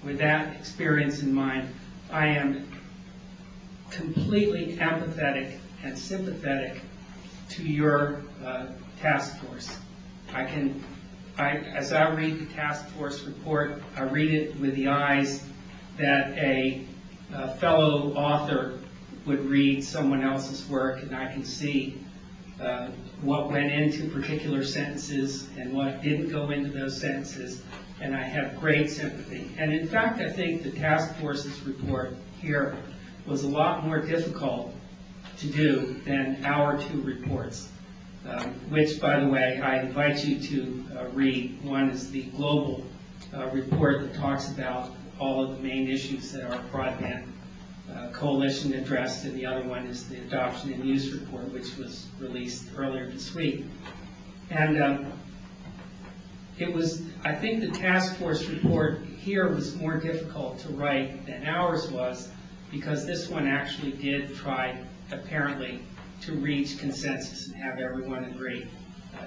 with that experience in mind, I am completely empathetic and sympathetic to your task force. As I read the task force report, I read it with the eyes that a fellow author would read someone else's work, and I can see what went into particular sentences and what didn't go into those sentences, and I have great sympathy. And in fact, I think the task force's report here was a lot more difficult to do than our two reports, which, by the way, I invite you to read. One is the global report that talks about all of the main issues that our broadband coalition addressed, and the other one is the adoption and use report, which was released earlier this week. And I think the task force report here was more difficult to write than ours was, because this one actually did try, apparently, to reach consensus and have everyone agree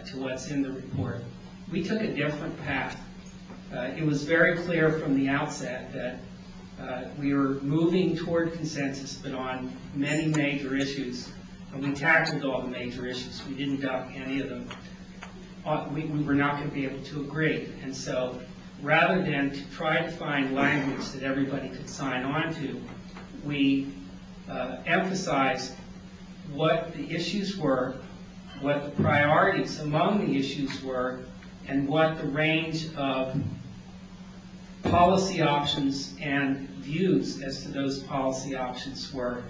to what's in the report. We took a different path. It was very clear from the outset that we were moving toward consensus, but on many major issues, and we tackled all the major issues. We didn't duck any of them. We were not going to be able to agree. And so rather than to try to find language that everybody could sign on to, we emphasized what the issues were, what the priorities among the issues were, and what the range of policy options and views as to those policy options were.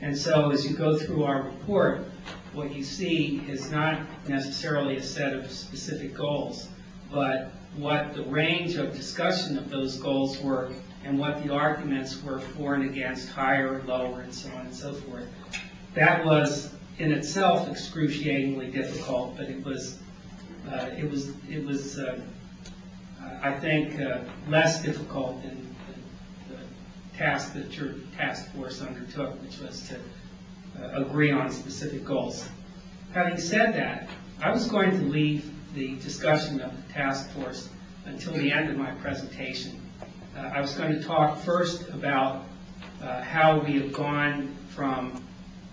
And so as you go through our report, what you see is not necessarily a set of specific goals, but what the range of discussion of those goals were and what the arguments were for and against, higher, lower, and so on and so forth. That was in itself excruciatingly difficult, but it was I think, less difficult than the task that your task force undertook, which was to agree on specific goals. Having said that, I was going to leave the discussion of the task force until the end of my presentation. I was going to talk first about how we have gone from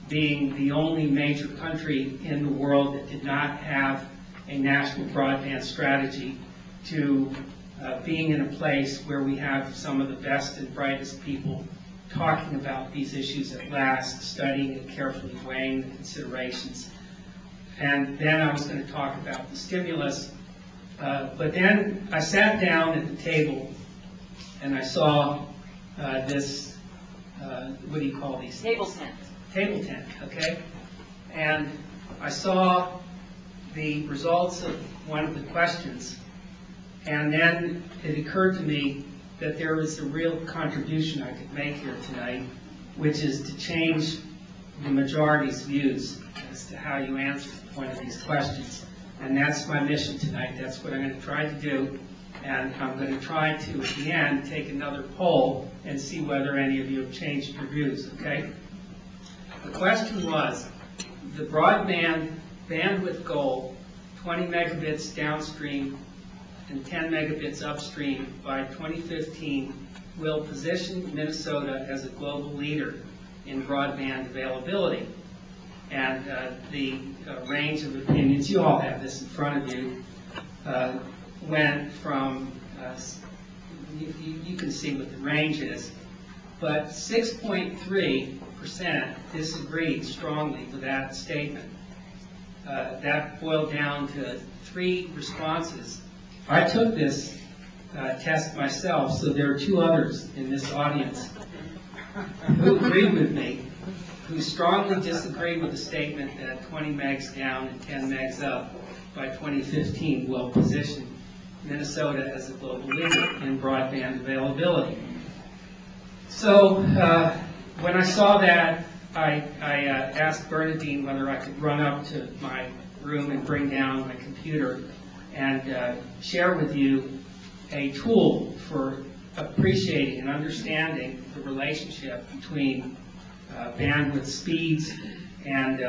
being the only major country in the world that did not have a national broadband strategy to being in a place where we have some of the best and brightest people talking about these issues at last, studying it carefully, weighing the considerations. And then I was going to talk about the stimulus. But then I sat down at the table and I saw this, what do you call these? Table tent. Table tent, okay? And I saw the results of one of the questions, and then it occurred to me that there was a real contribution I could make here tonight, which is to change the majority's views as to how you answer one of these questions. And that's my mission tonight. That's what I'm going to try to do. And I'm going to try to, at the end, take another poll and see whether any of you have changed your views, okay? The question was, the broadband bandwidth goal, 20 megabits downstream and 10 megabits upstream by 2015, will position Minnesota as a global leader in broadband availability. And the range of opinions, you all have this in front of you, went from, you can see what the range is, but 6.3% disagreed strongly with that statement. That boiled down to 3 responses. I took this test myself, so there are 2 others in this audience who agreed with me, who strongly disagreed with the statement that 20 megs down and 10 megs up by 2015 will position Minnesota as a global leader in broadband availability. So when I saw that, I asked Bernadine whether I could run up to my room and bring down my computer and share with you a tool for appreciating and understanding the relationship between bandwidth speeds and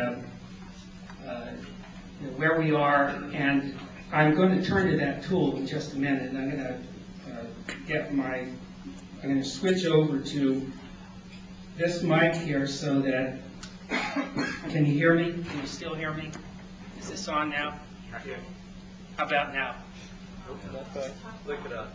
where we are. And I'm going to turn to that tool in just a minute. I'm going to get my I'm going to switch over to this mic here so that, can you hear me? Can you still hear me? Is this on now? How about now? Look it up.